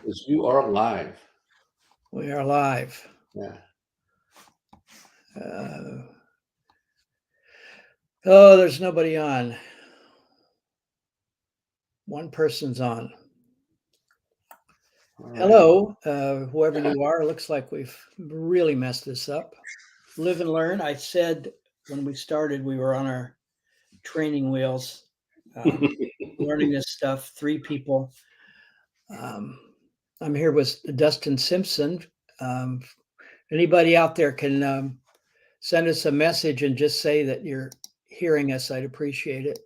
Because you are live. We are live. Yeah. There's nobody on. One person's on. All right. Hello, whoever you are. Looks like we've really messed this up. Live and learn. I said when we started, we were on our training wheels, learning this stuff. 3 people. I'm here with Dustin Simpson. Anybody out there can send us a message and just say that you're hearing us. I'd appreciate it.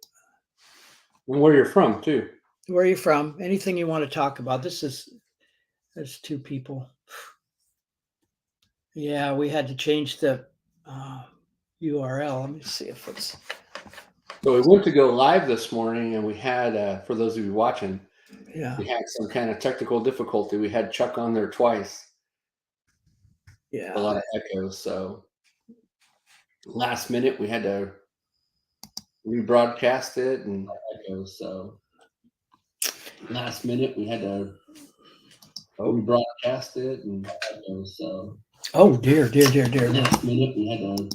And where you're from, too. Where are you from? Anything you want to talk about? There's 2 people. Yeah, we had to change the URL. Let me see if it's. So we went to go live this morning, and we had, for those of you watching, Yeah, we had some kind of technical difficulty. We had Chuck on there twice. yeah. A lot of echoes. So last minute, we had to rebroadcast it, and echoes. So last minute, we had to rebroadcast it, and echoes. So. Oh dear. Last minute, we had to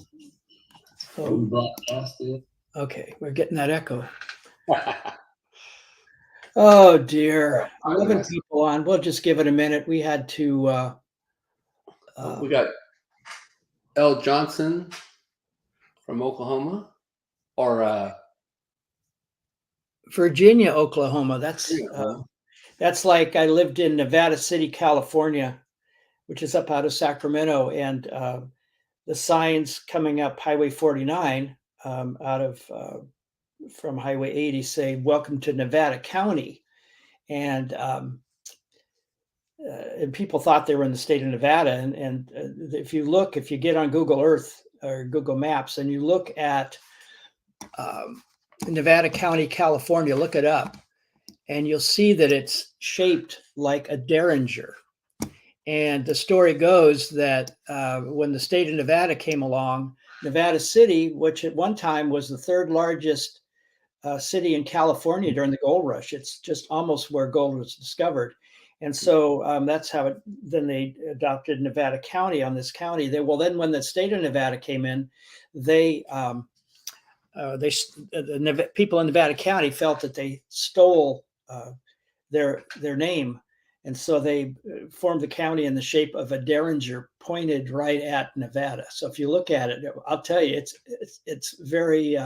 rebroadcast it. Okay, we're getting that echo. Oh dear. 11 people on. We'll just give it a minute. We had to. We got L. Johnson from Oklahoma, or Virginia, Oklahoma. That's like I lived in Nevada City, California, which is up out of Sacramento, and the signs coming up Highway 49 out of from Highway 80 say "Welcome to Nevada County," and people thought they were in the state of Nevada. And if you get on Google Earth or Google Maps and you look at Nevada County, California, look it up, and you'll see that it's shaped like a derringer. And the story goes that when the state of Nevada came along, Nevada City, which at one time was the 3rd largest city in California during the gold rush, it's just almost where gold was discovered. And so that's how then they adopted Nevada County on this county. Then when the state of Nevada came in, the people in Nevada County felt that they stole their name. And so they formed the county in the shape of a derringer pointed right at Nevada. So if you look at it, I'll tell you, it's very,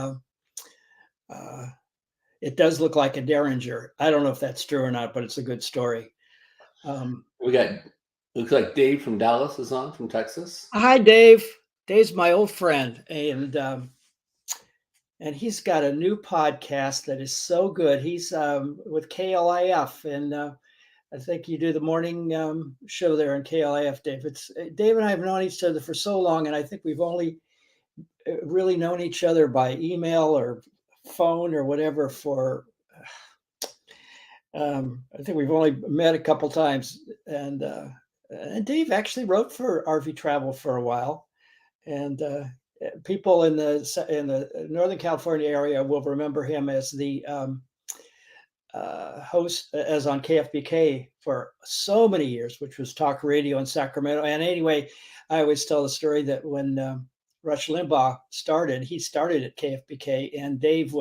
it does look like a derringer. I don't know if that's true or not, but it's a good story. We got, looks like Dave from Dallas is on, from Texas. Hi, Dave. Dave's my old friend, and he's got a new podcast that is so good. He's with KLIF, and I think you do the morning show there on KLIF, Dave. Dave and I have known each other for so long, and I think we've only really known each other by email or phone or whatever for. I think we've only met a couple times, and Dave actually wrote for RV Travel for a while, and people in the Northern California area will remember him as the host as on KFBK for so many years, which was talk radio in Sacramento. And anyway, I always tell the story that when Rush Limbaugh started, he started at KFBK, and Dave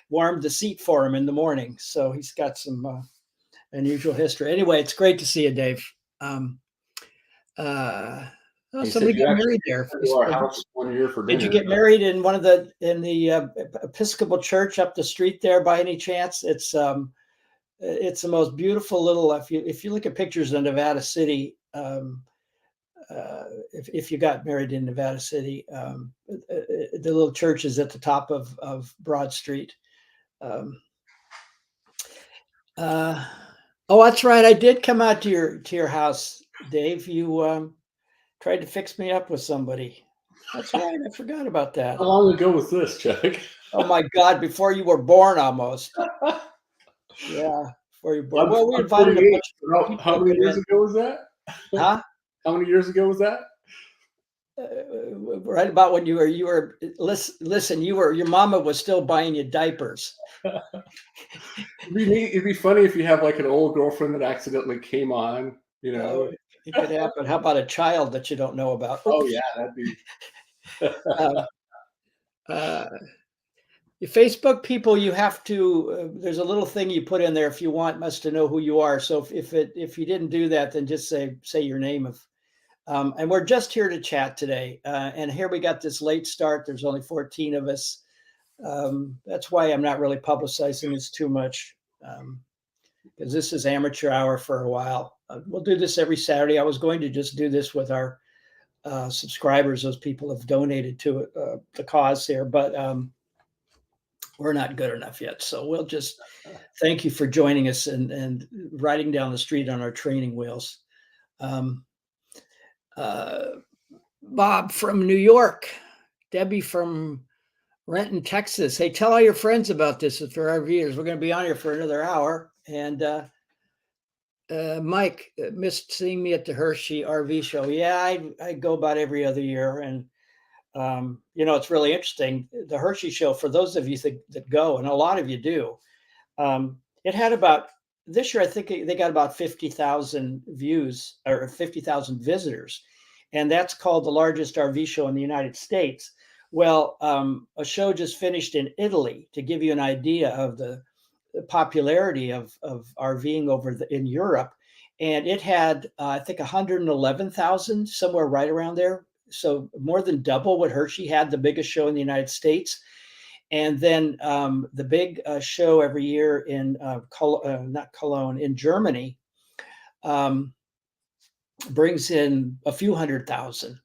warmed the seat for him in the morning. So he's got some unusual history. Anyway, it's great to see you, Dave. Somebody got married there. Our house 1 year for dinner. Did you get married in the Episcopal church up the street there by any chance? It's the most beautiful little. If you look at pictures of Nevada City, if you got married in Nevada City, the little church is at the top of Broad Street. That's right. I did come out to your house, Dave. You tried to fix me up with somebody. That's right. I forgot about that. How long ago was this, Chuck? Oh my God! Before you were born, almost. Yeah, before you were born. Well, we invited a bunch of people. How many years ago was that? Huh? How many years ago was that? right about when you were listen, your mama was still buying you diapers. It'd be funny if you have like an old girlfriend that accidentally came on, you Oh, know. it could happen. How about a child that you don't know about? Oh Oops. yeah, that'd be Um, uh, Facebook people, you have to. There's a little thing you put in there if you want us to know who you are. So if you didn't do that, then just say your name. And we're just here to chat today. And here we got this late start. There's only 14 of us. That's why I'm not really publicizing this too much, because this is amateur hour for a while. We'll do this every Saturday. I was going to just do this with our subscribers. Those people have donated to the cause here, but we're not good enough yet. So we'll just thank you for joining us and riding down the street on our training wheels. Um, uh, Bob from New York, Debbie from Renton, Texas. Hey, tell all your friends about this for our viewers. We're going to be on here for another hour. And Mike, missed seeing me at the Hershey RV show. Yeah, I go about every other year. And, it's really interesting. The Hershey show, for those of you that go, and a lot of you do, it had about, this year, I think they got about 50,000 views or 50,000 visitors. And that's called the largest RV show in the United States. Well, a show just finished in Italy to give you an idea of the popularity of RVing in Europe. And it had, I think, 111,000, somewhere right around there. So more than double what Hershey had, the biggest show in the United States. And then the big show every year in not Cologne, in Germany, brings in a few 100,000.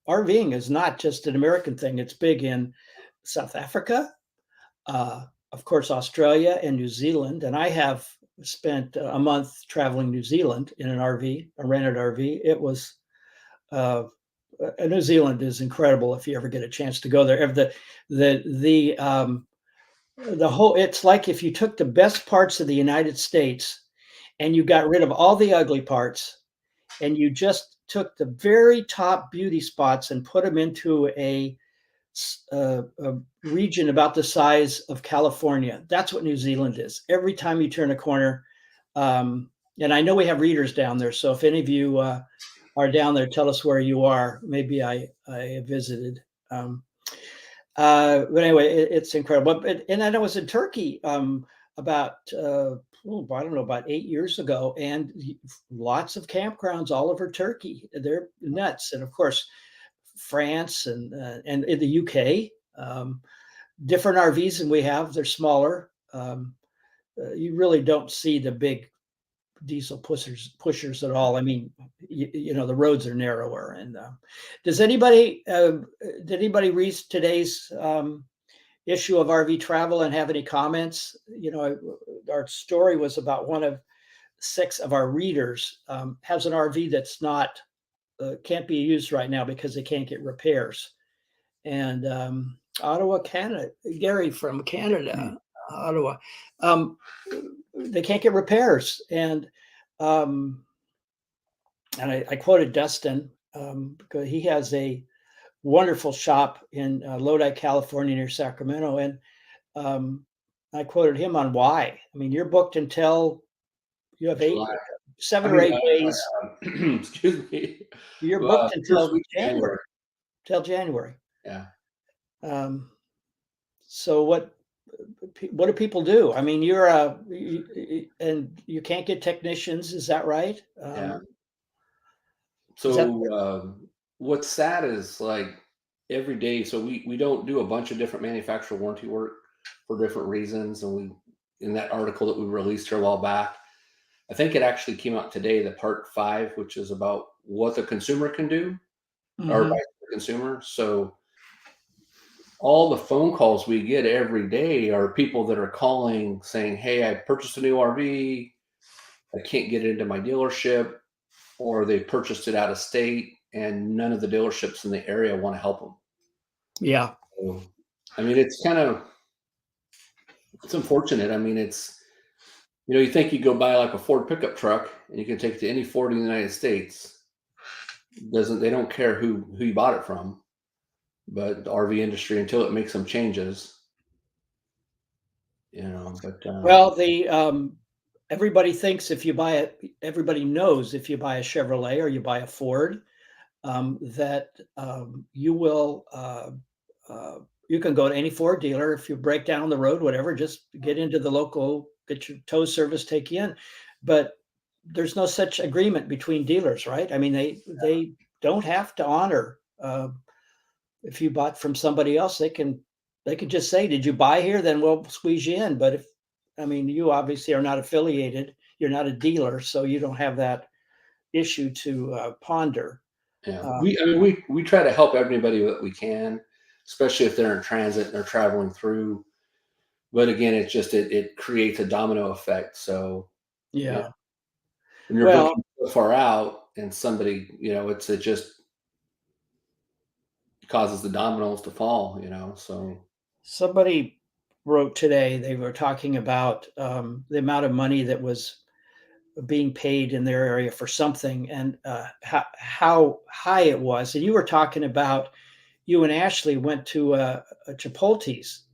RVing is not just an American thing. It's big in South Africa, of course, Australia and New Zealand. And I have spent a month traveling New Zealand in an RV, a rented RV. It was New Zealand is incredible if you ever get a chance to go there. The whole, it's like if you took the best parts of the United States and you got rid of all the ugly parts and you just took the very top beauty spots and put them into a region about the size of California. That's what New Zealand is. Every time you turn a corner, and I know we have readers down there, so if any of you are down there, tell us where you are. Maybe I visited. But anyway, it's incredible. And I was in Turkey about I don't know, about 8 years ago, and lots of campgrounds all over Turkey. They're nuts, and of course, France and in the UK, different RVs than we have. They're smaller. You really don't see the big diesel pushers at all. I mean, the roads are narrower. And did anybody read today's issue of RV Travel and have any comments? Our story was about one of 6 of our readers has an RV that's not can't be used right now because they can't get repairs. And Ottawa, Canada, Gary from Canada, Ottawa, they can't get repairs. And I quoted Dustin because he has a wonderful shop in Lodi, California, near Sacramento. And I quoted him on why. I mean, you're booked until you have 7 or 8 days. Excuse me. You're booked until January. Till January. Yeah. So what do people do? I mean, and you can't get technicians. Is that right? Yeah. So what's sad is like every day. So we don't do a bunch of different manufacturer warranty work for different reasons. And in that article that we released here a while back, I think it actually came out today, the part 5, which is about what the consumer can do or advice to the consumer. So all the phone calls we get every day are people that are calling saying, hey, I purchased a new RV. I can't get it into my dealership, or they purchased it out of state and none of the dealerships in the area want to help them. Yeah. So, I mean, it's unfortunate. I mean, you think you go buy like a Ford pickup truck and you can take it to any Ford in the United States. they don't care who you bought it from, but the RV industry, until it makes some changes, but Well, everybody thinks if you buy it, everybody knows if you buy a Chevrolet or you buy a Ford, that you can go to any Ford dealer. If you break down on the road, whatever, just get into the local, get your tow service, take you in. But there's no such agreement between dealers, right? I mean, they don't have to honor. If you bought from somebody else, they can just say, "Did you buy here?" Then we'll squeeze you in. But if I mean, you obviously are not affiliated. You're not a dealer, so you don't have that issue to ponder. yeah, Um, we try to help everybody that we can, especially if they're in transit and they're traveling through. But again, it creates a domino effect. So yeah, yeah. when you're Well, booking so far out and somebody, it just causes the dominoes to fall. So somebody wrote today. They were talking about the amount of money that was being paid in their area for something, and how high it was. And you were talking about you and Ashley went to a Chipotle's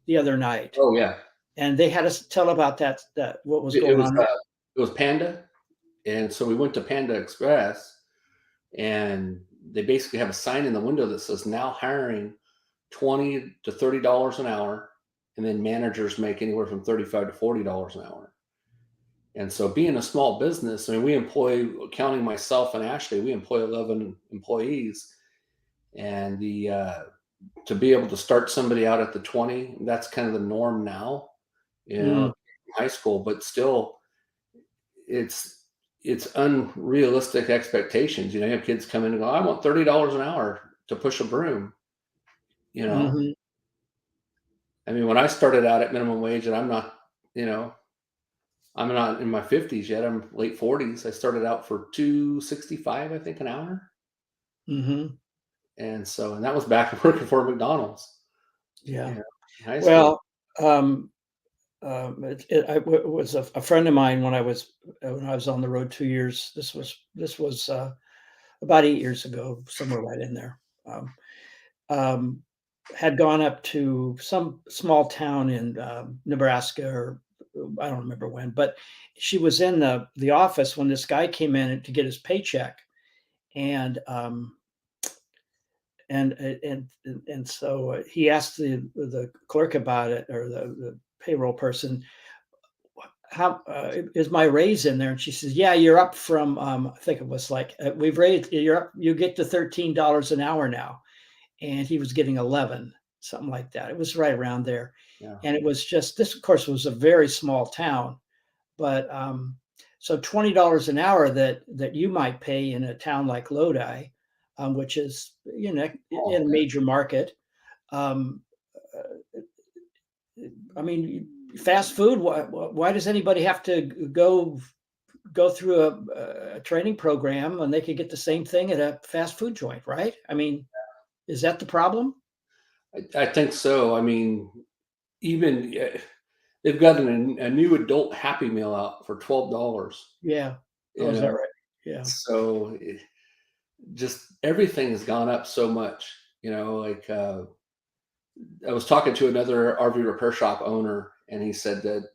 the other night, oh yeah, and they had us tell about that what was it going was on there. it was Panda, and so we went to Panda Express, and they basically have a sign in the window that says now hiring $20 to $30 an hour, and then managers make anywhere from $35 to $40 an hour. And so, being a small business, I mean, we employ, counting myself and Ashley, we employ 11 employees, and the to be able to start somebody out at the 20, that's kind of the norm now, Mm, high school, but still, it's it's unrealistic expectations. You have kids come in and go, I want $30 an hour to push a broom. You know, mhm, I mean, when I started out at minimum wage, and you know, I'm not in my 50s yet. I'm late 40s. I started out for 265, I think, an hour, mhm, and that was back working for McDonald's. yeah. Yeah, high school. Well, um, it was a friend of mine when I was on the road 2 years. This was about 8 years ago, somewhere right in there. Um, um, had gone up to some small town in Nebraska, or I don't remember when, but she was in the office when this guy came in to get his paycheck, and so he asked the clerk about it, or the payroll person, how is my raise in there? And she says, yeah, you're up from, I think it was like, we've raised, you're up, you get to $13 an hour now. And he was getting 11, something like that. It was right around there. Yeah. And it was just, this of course was a very small town, but so $20 an hour that you might pay in a town like Lodi, which is, in Oh, a yeah. major market. Um, uh, I mean, fast food. Why does anybody have to go through a training program when they could get the same thing at a fast food joint, right? I mean, is that the problem? I think so. I mean, even they've got a new adult Happy Meal out for $12. Yeah. Oh, You is that know, right? Yeah. so just everything has gone up so much. Like I was talking to another RV repair shop owner, and he said that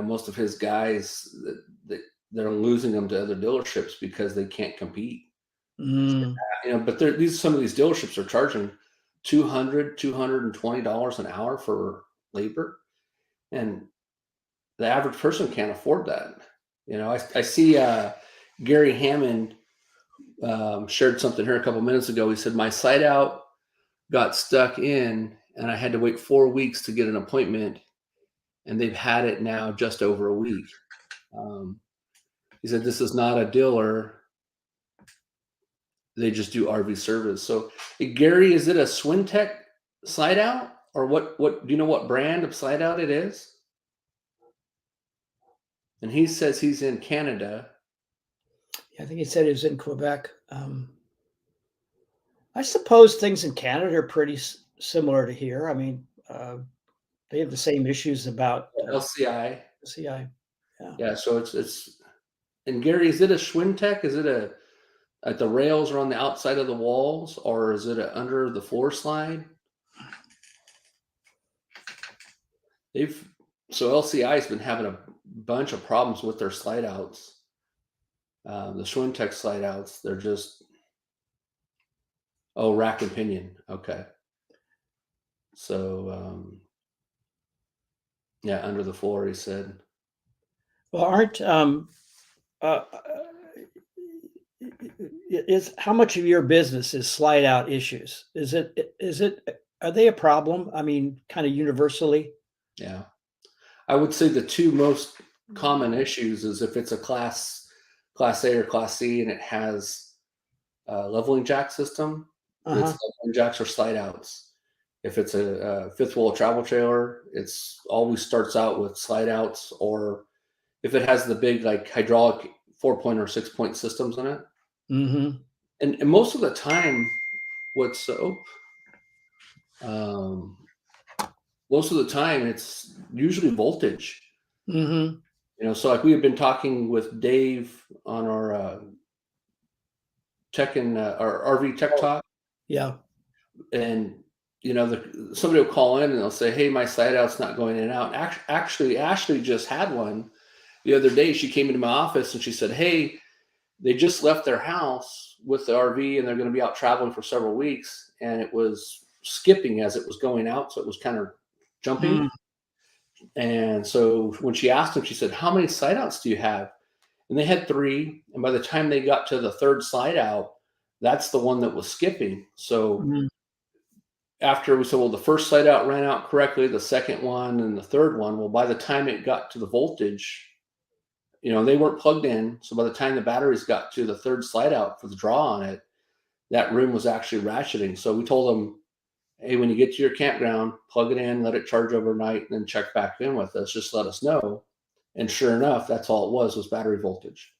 most of his guys that they're losing them to other dealerships because they can't compete. Mm, But some of these dealerships are charging $220 an hour for labor, and the average person can't afford that. I see Gary Hammond shared something here a couple minutes ago. He said my site out got stuck in, and I had to wait 4 weeks to get an appointment, and they've had it now just over a week. Um, he said this is not a dealer; they just do RV service. So, hey, Gary, is it a Swintech slide out, or what? Do you know what brand of slide out it is? And he says he's in Canada. I think he said he was in Quebec. I suppose things in Canada are pretty similar to here. I mean, they have the same issues about LCI. CI. Yeah. Yeah, so it's and Gary, is it a Schwintech? Is it a At the rails or on the outside of the walls, or is it under the floor slide? They've so LCI's been having a bunch of problems with their slide outs. The Schwintek slide outs, they're just rack and pinion. Okay. So yeah, under the floor, he said. Well, aren't uh, is how much of your business is slide out issues? Is it are they a problem? I mean, kind of universally? Yeah. I would say the two most common issues is if it's a class A or class C and it has a leveling jack system, it's Uh-huh. leveling jacks or slide outs. If it's a fifth wheel travel trailer, it's always starts out with slide outs, or if it has the big like hydraulic 4-point or 6-point systems in it. Mhm. And most of the time, what's um, most of the time it's usually voltage. Mhm. So like we have been talking with Dave on our tech and our RV tech Oh, talk, yeah. and somebody will call in and they'll say, "Hey, my slide out's not going in and out." Actually, Ashley just had one the other day. She came into my office and she said, "Hey, they just left their house with the RV and they're going to be out traveling for several weeks, and it was skipping as it was going out, so it was kind of jumping." Mm, And so when she asked him, she said, "How many slide outs do you have?" And they had three. And by the time they got to the third slide out, that's the one that was skipping. So mm, after we said, well, the first slide out ran out correctly, the second one and the third one, well, by the time it got to the voltage, they weren't plugged in. So by the time the batteries got to the third slide out for the draw on it, that room was actually ratcheting. So we told them, hey, when you get to your campground, plug it in, let it charge overnight, and then check back in with us. Just let us know. And sure enough, that's all it was battery voltage.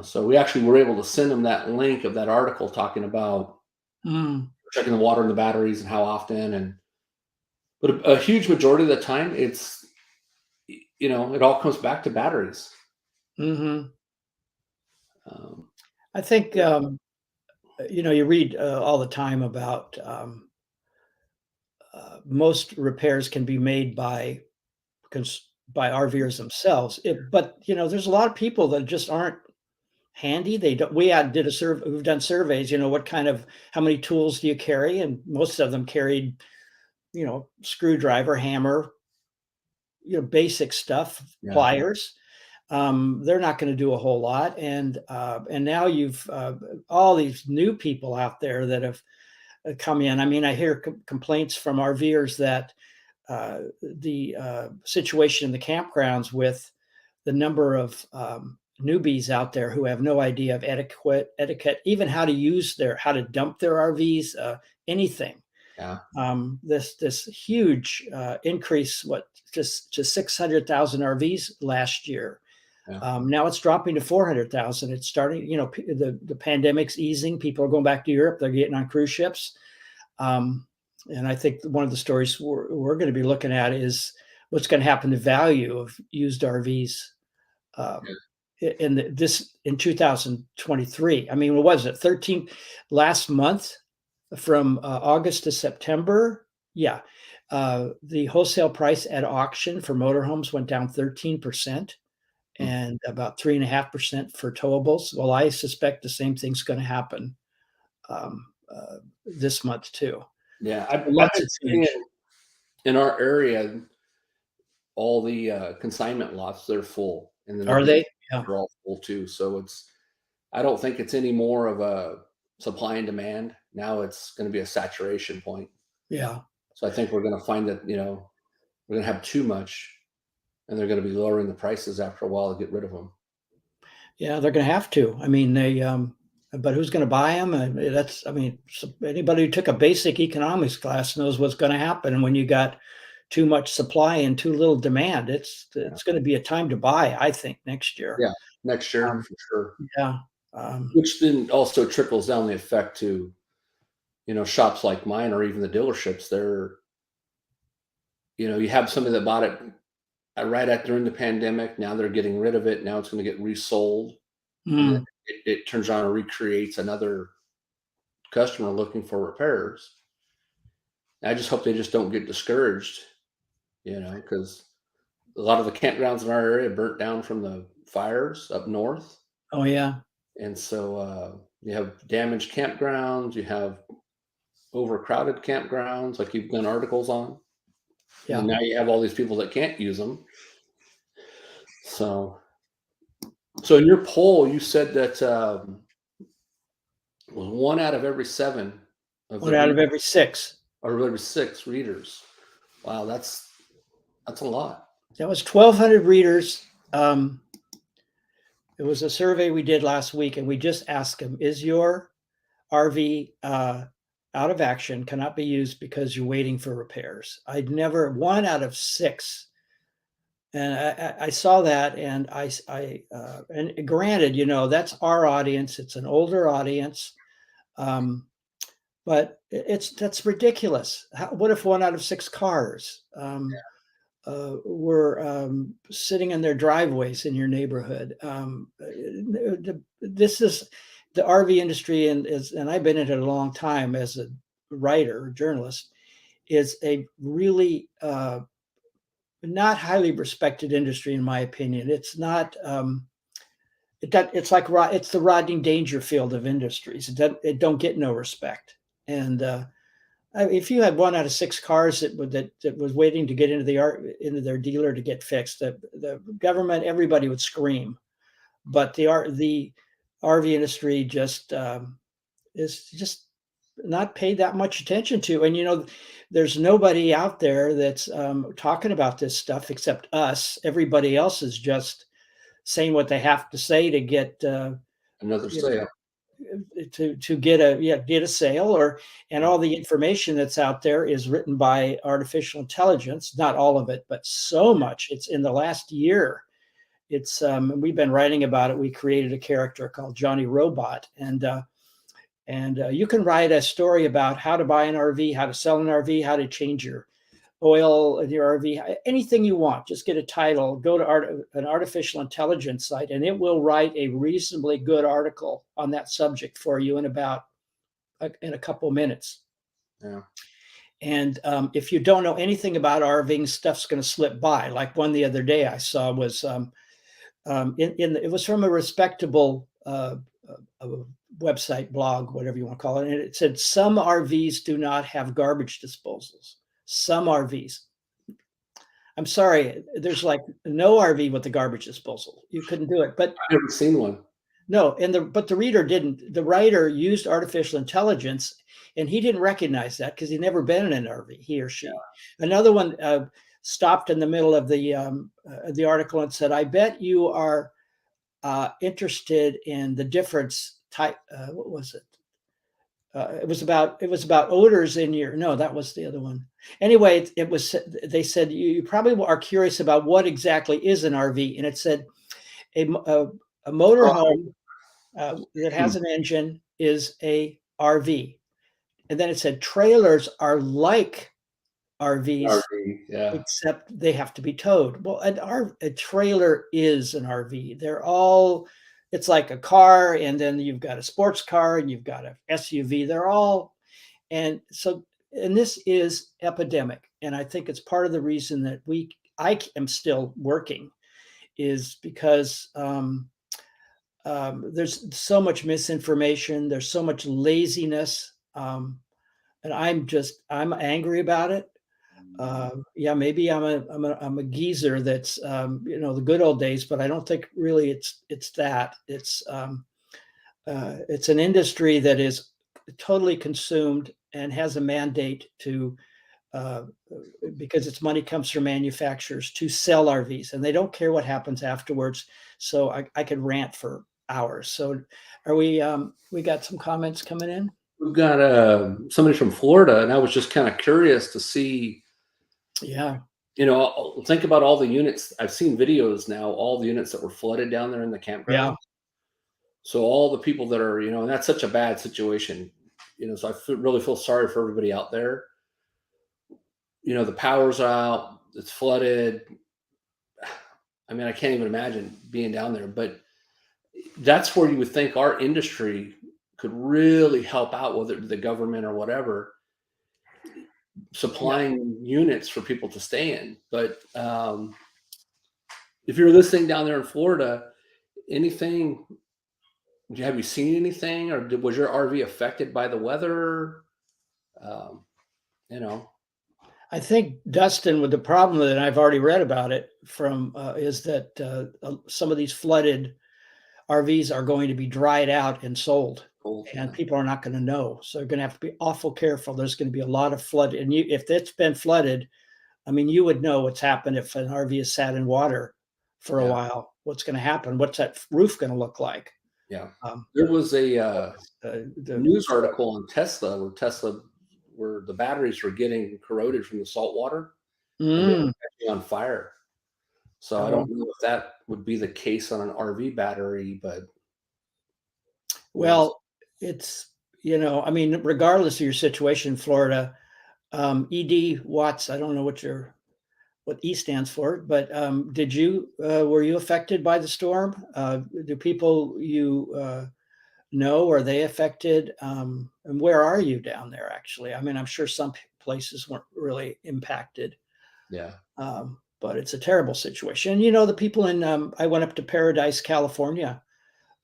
So we actually were able to send them that link of that article talking about mm, checking the water in the batteries and how often. But a huge majority of the time, it all comes back to batteries. mhm. Um, I think, you read, all the time about, most repairs can be made by RVers themselves. But, there's a lot of people that just aren't handy. They don't we had did a survey we've done surveys, what kind of how many tools do you carry? And most of them carried, screwdriver, hammer, basic stuff, yeah, pliers. They're not going to do a whole lot. And now you've all these new people out there that have come in. I mean, I hear complaints from RVers that the situation in the campgrounds with the number of newbies out there who have no idea of etiquette, even how to dump their RVs, anything. yeah, This huge increase, just to 600,000 RVs last year. yeah, Now it's dropping to 400,000. It's starting, the pandemic's easing. People are going back to Europe. They're getting on cruise ships. Um, and I think one of the stories we're going to be looking at is what's going to happen to value of used RVs um, in 2023. I mean, what was it? 13 last month from August to September. Yeah. The wholesale price at auction for motorhomes went down 13% mm, and about 3.5% for towables. Well, I suspect the same thing's going to happen um, this month too. yeah. So I've lots been of seeing change. it in our area. All the consignment lots, they're full, and then the Are dealers they? Yeah. are all full too. So I don't think it's any more of a supply and demand. Now it's going to be a saturation point. Yeah. So I think we're going to find that we're going to have too much, and they're going to be lowering the prices after a while to get rid of them. Yeah. They're going to have to. I mean, but who's going to buy them? I mean, anybody who took a basic economics class knows what's going to happen when you got too much supply and too little demand. Yeah, It's going to be a time to buy, I think, next year. yeah, next year Um, for sure. yeah. Um, Which then also trickles down the effect to shops like mine or even the dealerships. You have somebody that bought it right at during the pandemic. Now they're getting rid of it. Now it's going to get resold, and then mm, it turns around and recreates another customer looking for repairs. I just hope they just don't get discouraged, because a lot of the campgrounds in our area burnt down from the fires up north. Oh yeah. And so you have damaged campgrounds, you have overcrowded campgrounds, like you've done articles on. Yeah. And now you have all these people that can't use them. So in your poll, you said that was 1 out of every 7 of One the out of every 6. or every 6 readers. Wow, that's a lot. That was 1,200 readers. It was a survey we did last week, and we just asked them, is your RV out of action, cannot be used because you're waiting for repairs? I'd never, 1 out of 6. And I saw that, and and granted, that's our audience. It's an older audience. But that's ridiculous. What if 1 out of 6 cars were sitting in their driveways in your neighborhood? This is the RV industry, and I've been in it a long time as a writer, journalist, is a really not highly respected industry, in my opinion. It's not. It's like it's the Rodney Dangerfield of industries. It don't get no respect. And if you had 1 out of 6 cars that was waiting to get into their dealer to get fixed, the government, everybody would scream. But the RV industry just is just not paid that much attention to. And there's nobody out there that's talking about this stuff except us. Everybody else is just saying what they have to say to get Another sale. to get a sale, and all the information that's out there is written by artificial intelligence. Not all of it, but so much. It's in the last year. It's we've been writing about it. We created a character called Johnny Robot, and you can write a story about how to buy an RV, how to sell an RV, how to change your oil in your RV, anything you want. Just get a title, go to an artificial intelligence site, and it will write a reasonably good article on that subject for you in a couple minutes. Yeah. And if you don't know anything about RVing, stuff's going to slip by. Like one the other day I saw was it was from a respectable website, blog, whatever you want to call it, and it said some RVs do not have garbage disposals. Some RVs. I'm sorry, there's like no RV with the garbage disposal. You couldn't do it. But I've never seen one. No, but the reader didn't. The writer used artificial intelligence, and he didn't recognize that because he'd never been in an RV, he or she. Yeah. Another one stopped in the middle of the article and said, "I bet you are interested in the difference type." What was it? It was about odors in your. No, that was the other one. Anyway, it was. They said you probably are curious about what exactly is an RV, and it said a motorhome that has an engine is a RV, and then it said trailers are like RVs, yeah. except they have to be towed. Well, a trailer is an RV. They're all. It's like a car, and then you've got a sports car, and you've got an SUV. They're all, and this is epidemic. And I think it's part of the reason that I am still working, is because there's so much misinformation. There's so much laziness, and I'm angry about it. Yeah, maybe I'm a geezer that's the good old days, but I don't think really it's that. It's an industry that is totally consumed and has a mandate to because its money comes from manufacturers to sell RVs, and they don't care what happens afterwards. So I could rant for hours. So are we got some comments coming in? We've got somebody from Florida, and I was just kind of curious to see. Yeah. Think about all the units. I've seen videos now, all the units that were flooded down there in the campground. Yeah. So all the people that are, and that's such a bad situation, so I really feel sorry for everybody out there. The power's out, it's flooded. I mean, I can't even imagine being down there, but that's where you would think our industry could really help out, whether it be the government or whatever, Yeah. supplying units for people to stay in. But if you're listening down there in Florida, anything, have you seen anything, or was your RV affected by the weather? Um, you know, I think Dustin, with the problem that I've already read about it from, is that some of these flooded RVs are going to be dried out and sold, cold, and yeah, people are not going to know. So they're going to have to be awful careful. There's going to be a lot of flood, and if it's been flooded, I mean, you would know what's happened if an RV is sat in water for a yeah, while. What's going to happen? What's that roof going to look like? yeah. Um, There was a the news article on Tesla where the batteries were getting corroded from the salt water and they mm, were catching on fire. So I oh, don't know if that would be the case on an RV battery, but there's well, it's I mean, regardless of your situation in Florida, ED Watts. I don't know what E stands for, but were you affected by the storm? Do people you know, are they affected? And where are you down there? Actually, I mean, I'm sure some places weren't really impacted, yeah, but it's a terrible situation. The people in I went up to Paradise, California,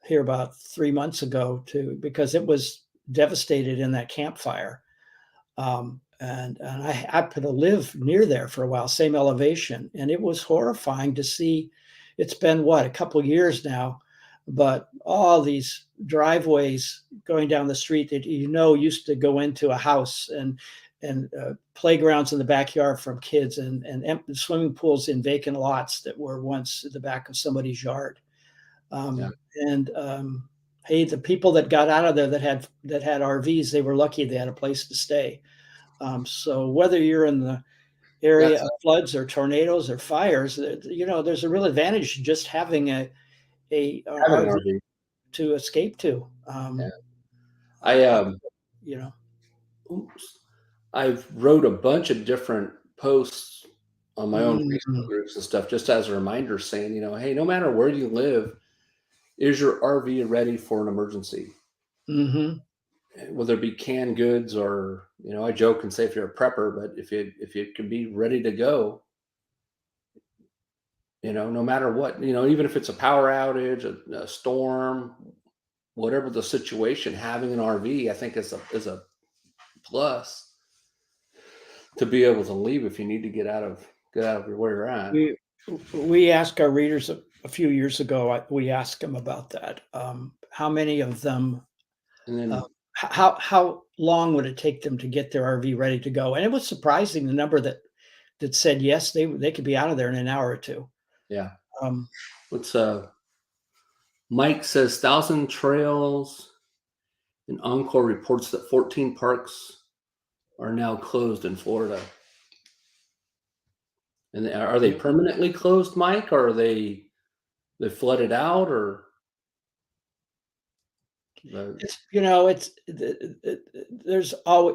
here about 3 months ago too, because it was devastated in that campfire. And I happened to live near there for a while, same elevation, and it was horrifying to see. It's been what, a couple years now, but all these driveways going down the street that used to go into a house, and playgrounds in the backyard from kids, and swimming pools in vacant lots that were once at the back of somebody's yard. yeah, And hey, the people that got out of there that had RVs, they were lucky they had a place to stay. So whether you're in the area that's of floods or tornadoes or fires, there's a real advantage to just having a having an RV RV. to escape to. Yeah, Uh, I uh, you know, oops, I've wrote a bunch of different posts on my own Facebook mm, groups and stuff, just as a reminder, saying, hey, no matter where you live, is your RV ready for an emergency? hmm Whether it be canned goods or, I joke and say if you're a prepper, but if you can be ready to go, no matter what, even if it's a power outage, a storm, whatever the situation, having an RV, I think is a plus to be able to leave if you need to get out of where you're at. we we asked our readers a few years ago. We asked them about that. How many of them And Uh, then, how long would it take them to get their RV ready to go? And it was surprising the number that said yes, they could be out of there in an hour or two. yeah, Um, what's Mike says Thousand Trails and Encore reports that 14 parks are now closed in Florida. And are they permanently closed, Mike, or are they flooded out, or the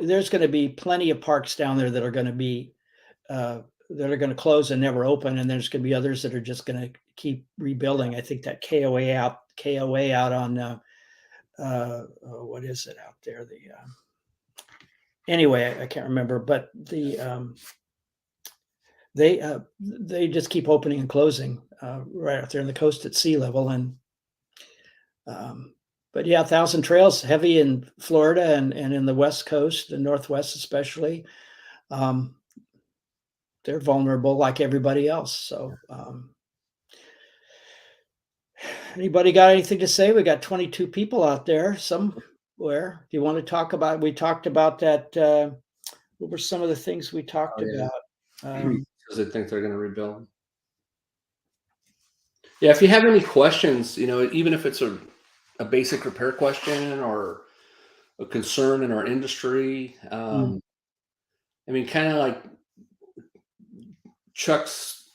there's going to be plenty of parks down there uh, that are going to close and never open, and there's going to be others that are just going to keep rebuilding. I think that KOA out on what is it out there? Anyway, I can't remember, but they just keep opening and closing right out there on the coast at sea level. And um, but yeah, Thousand Trails heavy in Florida and in the West Coast, the Northwest especially. Um, they're vulnerable like everybody else. So anybody got anything to say? We got 22 people out there somewhere. Do you want to talk about? We talked about that. What were some of the things we talked oh yeah, about? Um, because they think they're going to rebuild. Yeah, if you have any questions, even if it's a basic repair question or a concern in our industry, mm, I mean, kind of like Chuck's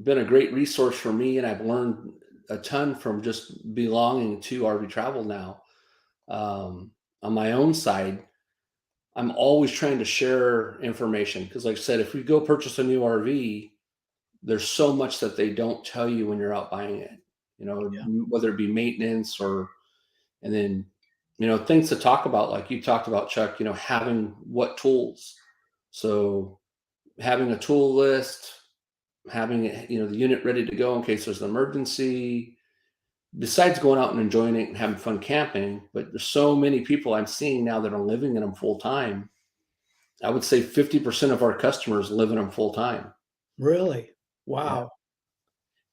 been a great resource for me, and I've learned a ton from just belonging to RV Travel now. On my own side, I'm always trying to share information because, like I said, if we go purchase a new RV, there's so much that they don't tell you when you're out buying it. whether it be maintenance and then, things to talk about, like you talked about, Chuck, having what tools. So having a tool list, having, the unit ready to go in case there's an emergency, besides going out and enjoying it and having fun camping. But there's so many people I'm seeing now that are living in them full time. I would say 50% of our customers live in them full time. Really? Yeah. Wow.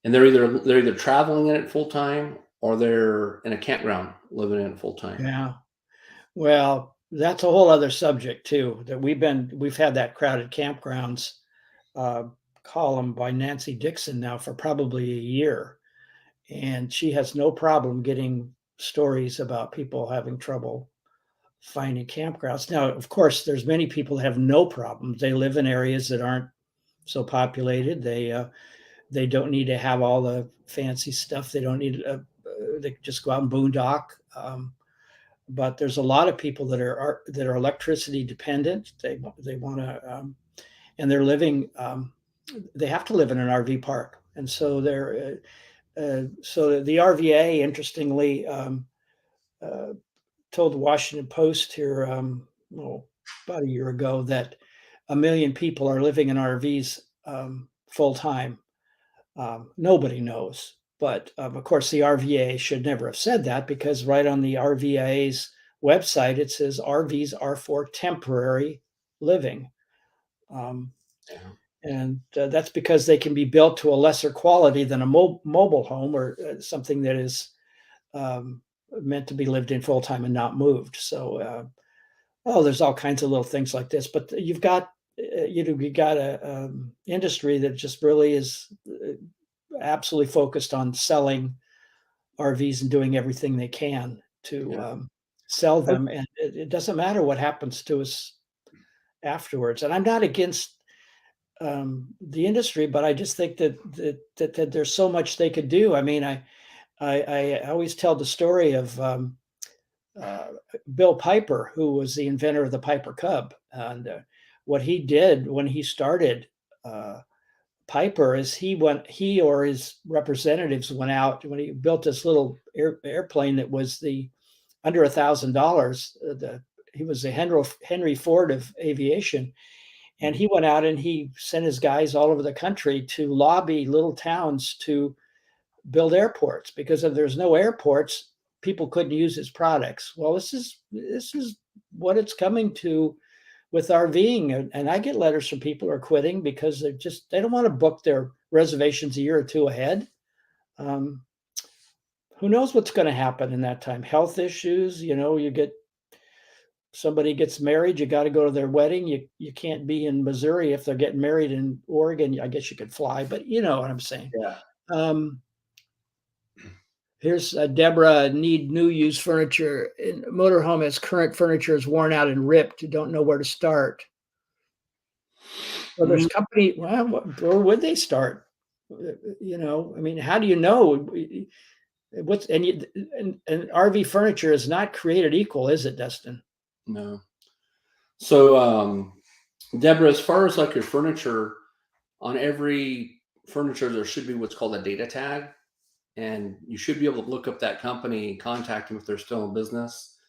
And they're either traveling in it full time or they're in a campground living in it full time. Yeah. Well, that's a whole other subject too, that we've had that crowded campgrounds uh, column by Nancy Dixon now for probably a year. And she has no problem getting stories about people having trouble finding campgrounds. Now, of course, there's many people that have no problems. They live in areas that aren't so populated. They don't need to have all the fancy stuff. They don't need. They can just go out and boondock. But there's a lot of people that are electricity dependent. They want to, and they're living. They have to live in an RV park, and so they're. So the RVA, interestingly, told the Washington Post here, about a year ago, that 1 million people are living in RVs full time. Nobody knows, but of course, the RVA should never have said that, because right on the RVA's website it says RVs are for temporary living. Um, Yeah. and that's because they can be built to a lesser quality than a mobile home, or something that is um, meant to be lived in full time and not moved. So, there's all kinds of little things like this. But you've got you got a industry that just really is absolutely focused on selling RVs and doing everything they can to Yeah. sell them, and it doesn't matter what happens to us afterwards. And I'm not against the industry, but I just think that there's so much they could do. I mean, I always tell the story of uh, Bill Piper, who was the inventor of the Piper Cub, and what he did when he started Piper is he or his representatives went out when he built this little airplane that was the under $1,000. He was the Henry Ford of aviation. And he went out and he sent his guys all over the country to lobby little towns to build airports, because if there's no airports, people couldn't use his products. Well, this is what it's coming to with RVing, and I get letters from people who are quitting because they don't want to book their reservations a year or two ahead. Um, who knows what's going to happen in that time? Health issues, somebody gets married, you got to go to their wedding. You can't be in Missouri if they're getting married in Oregon. I guess you could fly, but you know what I'm saying. Yeah. Here's Deborah, need new used furniture. In motorhome as current furniture is worn out and ripped. You don't know where to start. Well, there's company. Well, where would they start? I mean, how do you know what's and RV furniture is not created equal, is it, Dustin? No. So, Deborah, as far as like your furniture, on every furniture, there should be what's called a data tag. And you should be able to look up that company and contact them if they're still in business.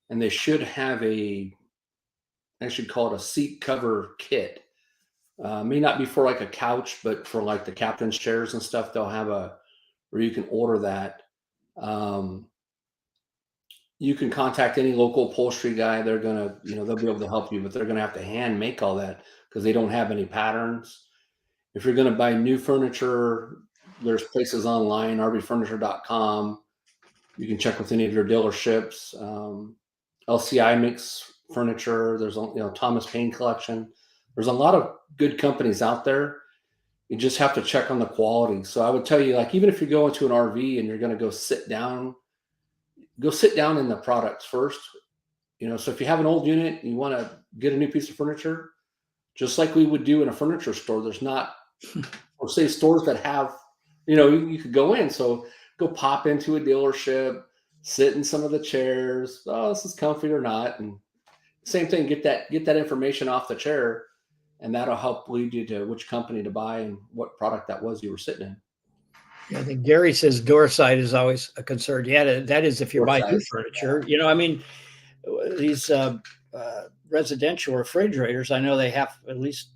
And they should have I should call it a seat cover kit. May not be for like a couch, but for like the captain's chairs and stuff, they'll have where you can order that. You can contact any local upholstery guy. They're gonna, they'll be able to help you, but they're gonna have to hand make all that because they don't have any patterns. If you're gonna buy new furniture, there's places online, rvfurniture.com. You can check with any of your dealerships. LCI makes furniture. There's, Thomas Paine Collection. There's a lot of good companies out there. You just have to check on the quality. So I would tell you, like, even if you're going to an RV and you're going to go sit down in the products first. So if you have an old unit and you want to get a new piece of furniture, just like we would do in a furniture store, there's not, or say stores that have, you could go in. So go pop into a dealership, sit in some of the chairs. Oh, this is comfy or not. And same thing, get that information off the chair, and that'll help lead you to which company to buy and what product that was you were sitting in. Yeah, I think Gary says door side is always a concern. Yeah, that is if you're Door buying new size. furniture. You know, I mean, these residential refrigerators, I know they have at least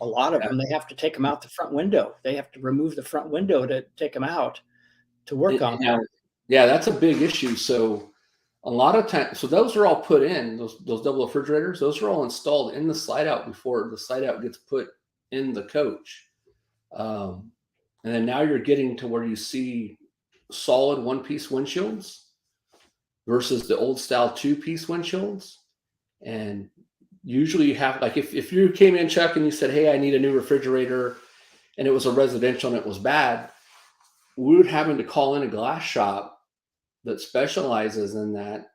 a lot of Yeah. them. They have to take them out the front window. They have to remove the front window to take them out to work on them. Now, yeah, that's a big issue. So a lot of times, so those are all put in those double refrigerators. Those are all installed in the slide out before the slide out gets put in the coach. Um, and then now you're getting to where you see solid one-piece windshields versus the old style two-piece windshields. And usually you have, like, if you came in, Chuck, and you said, hey, I need a new refrigerator, and it was a residential and it was bad, we would having to call in a glass shop that specializes in that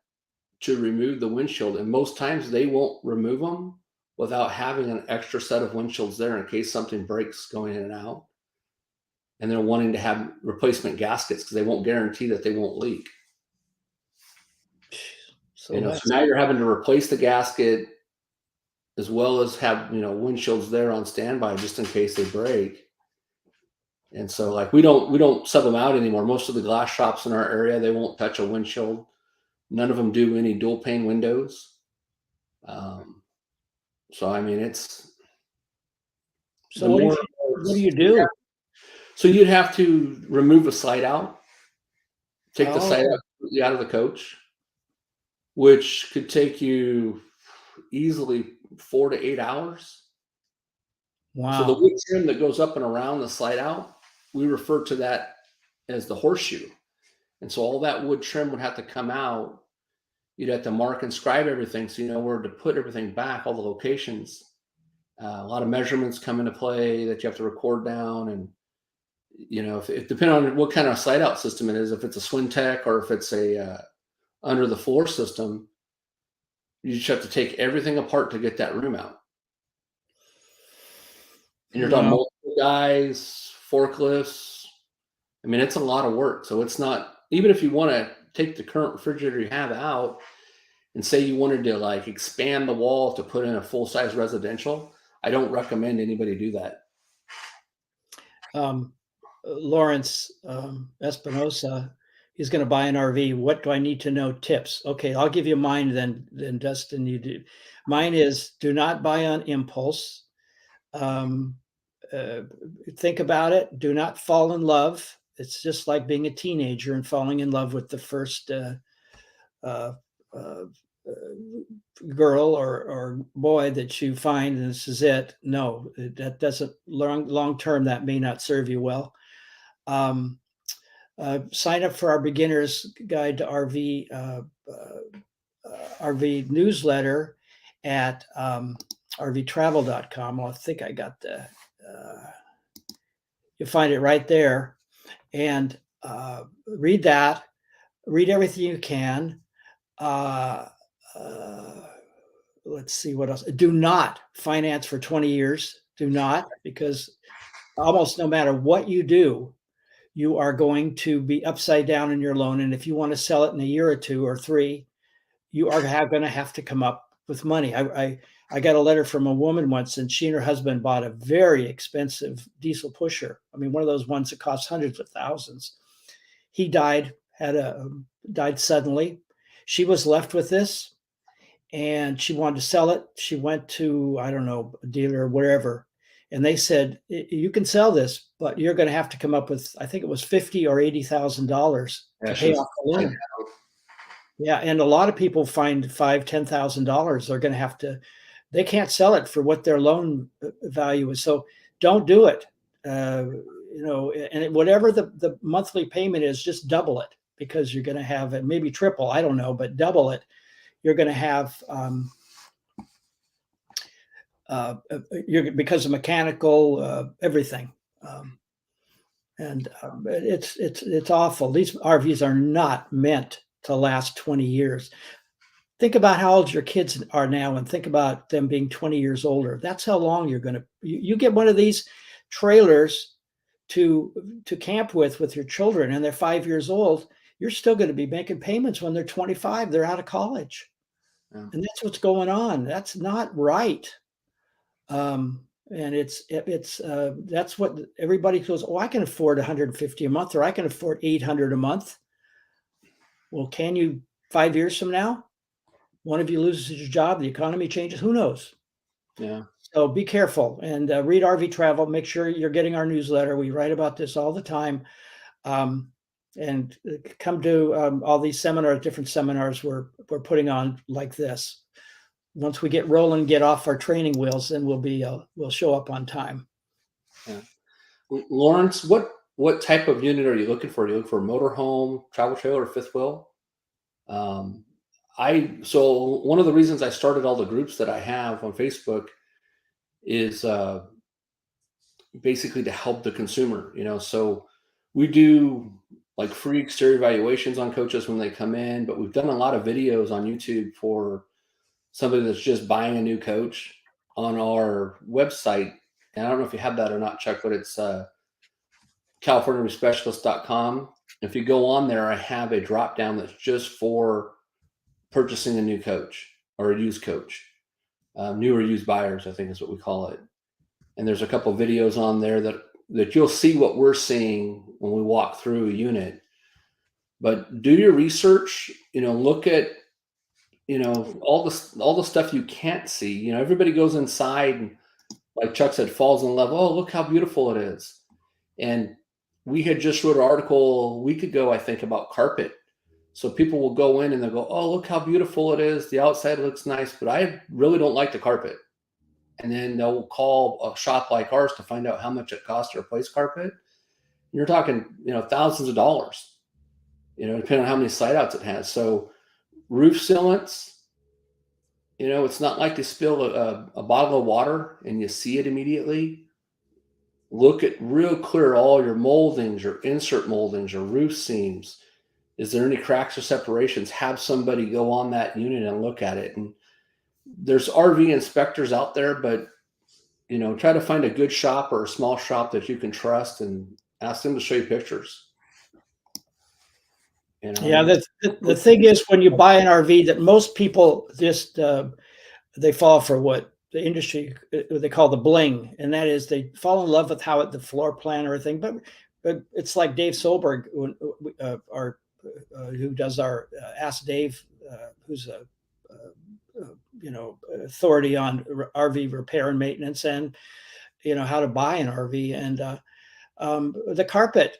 to remove the windshield. And most times they won't remove them without having an extra set of windshields there in case something breaks going in and out. And they're wanting to have replacement gaskets because they won't guarantee that they won't leak. So So now you're having to replace the gasket as well as have, windshields there on standby just in case they break. And so, like, we don't sub them out anymore. Most of the glass shops in our area, they won't touch a windshield. None of them do any dual pane windows. So I mean, so what do you do? Yeah. So you'd have to remove a slide out, take the slide out of the coach, which could take you easily 4 to 8 hours. So the Wow. wood trim that goes up and around the slide out, we refer to that as the horseshoe. And so all that wood trim would have to come out. You'd have to mark and scribe everything so you know where to put everything back, all the locations. A lot of measurements come into play that you have to record down. And, if depending on what kind of slide out system it is, if it's a Swintech or if it's a under the floor system, you just have to take everything apart to get that room out. And you're talking Wow. multiple guys, forklifts. I mean, it's a lot of work. So it's not, even if you want to take the current refrigerator you have out and say you wanted to, like, expand the wall to put in a full size residential, I don't recommend anybody do that. Lawrence Espinosa, he's going to buy an RV. What do I need to know? Tips. Okay, I'll give you mine then Dustin, you do. Mine is do not buy on impulse. Think about it. Do not fall in love. It's just like being a teenager and falling in love with the first uh, girl or boy that you find, and this is it. No, that doesn't long term. That may not serve you well. Sign up for our beginner's guide to RV newsletter at rvtravel.com. Well, I think I got the, you'll find it right there. And read that, read everything you can. Let's see what else. Do not finance for 20 years. Do not, because almost no matter what you do, you are going to be upside down in your loan. And if you want to sell it in a year or 2 or 3, you are going to have to come up with money. I got a letter from a woman once, and she and her husband bought a very expensive diesel pusher. I mean, one of those ones that cost hundreds of thousands. He died, died suddenly. She was left with this, and she wanted to sell it. She went to, I don't know, a dealer or wherever, and they said, you can sell this, but you're going to have to come up with, I think it was $50,000 or $80,000 to pay off the loan. Yeah, and a lot of people find $5,000, $10,000. They're going to have to. They can't sell it for what their loan value is. So don't do it. And whatever the monthly payment is, just double it, because you're going to have it, maybe triple. I don't know, but double it. You're going to have because of mechanical everything. It's awful. These RVs are not meant to last 20 years. Think about how old your kids are now and think about them being 20 years older. That's how long you're going to, you get one of these trailers to camp with your children, and they're 5 years old. You're still going to be making payments when they're 25. They're out of college. Yeah. And that's what's going on. That's not right. And that's what everybody goes, oh, I can afford 150 a month, or I can afford 800 a month. Well, can you 5 years from now? One of you loses your job, the economy changes, who knows? Yeah. So be careful and read RV Travel. Make sure you're getting our newsletter. We write about this all the time. And come to all these seminars, different seminars we're putting on like this. Once we get rolling, get off our training wheels, then we'll show up on time. Yeah. Lawrence, what type of unit are you looking for? Are you looking for a motorhome, travel trailer, or fifth wheel? So one of the reasons I started all the groups that I have on Facebook is basically to help the consumer. So we do like free exterior evaluations on coaches when they come in, but we've done a lot of videos on YouTube for somebody that's just buying a new coach on our website. And I don't know if you have that or not, Chuck, but it's CaliforniaRoofSpecialist.com. If you go on there, I have a drop down that's just for purchasing a new coach or a used coach. New or used buyers, I think is what we call it. And there's a couple of videos on there that you'll see what we're seeing when we walk through a unit. But do your research, look at, all the stuff you can't see. Everybody goes inside and, like Chuck said, falls in love. Oh, look how beautiful it is. And we had just wrote an article a week ago, I think, about carpet. So people will go in and they'll go, oh, look how beautiful it is. The outside looks nice, but I really don't like the carpet. And then they'll call a shop like ours to find out how much it costs to replace carpet. You're talking, thousands of dollars, depending on how many side outs it has. So roof sealants, it's not like you spill a bottle of water and you see it immediately. Look at real clear all your moldings, your insert moldings, your roof seams. Is there any cracks or separations? Have somebody go on that unit and look at it. And there's RV inspectors out there, but try to find a good shop or a small shop that you can trust and ask them to show you pictures. Yeah, the thing is, when you buy an RV, that most people just they fall for what the industry they call the bling, and that is they fall in love with how the floor plan or everything. But it's like Dave Solberg, who does our Ask Dave, who's a authority on RV repair and maintenance, and how to buy an RV. And the carpet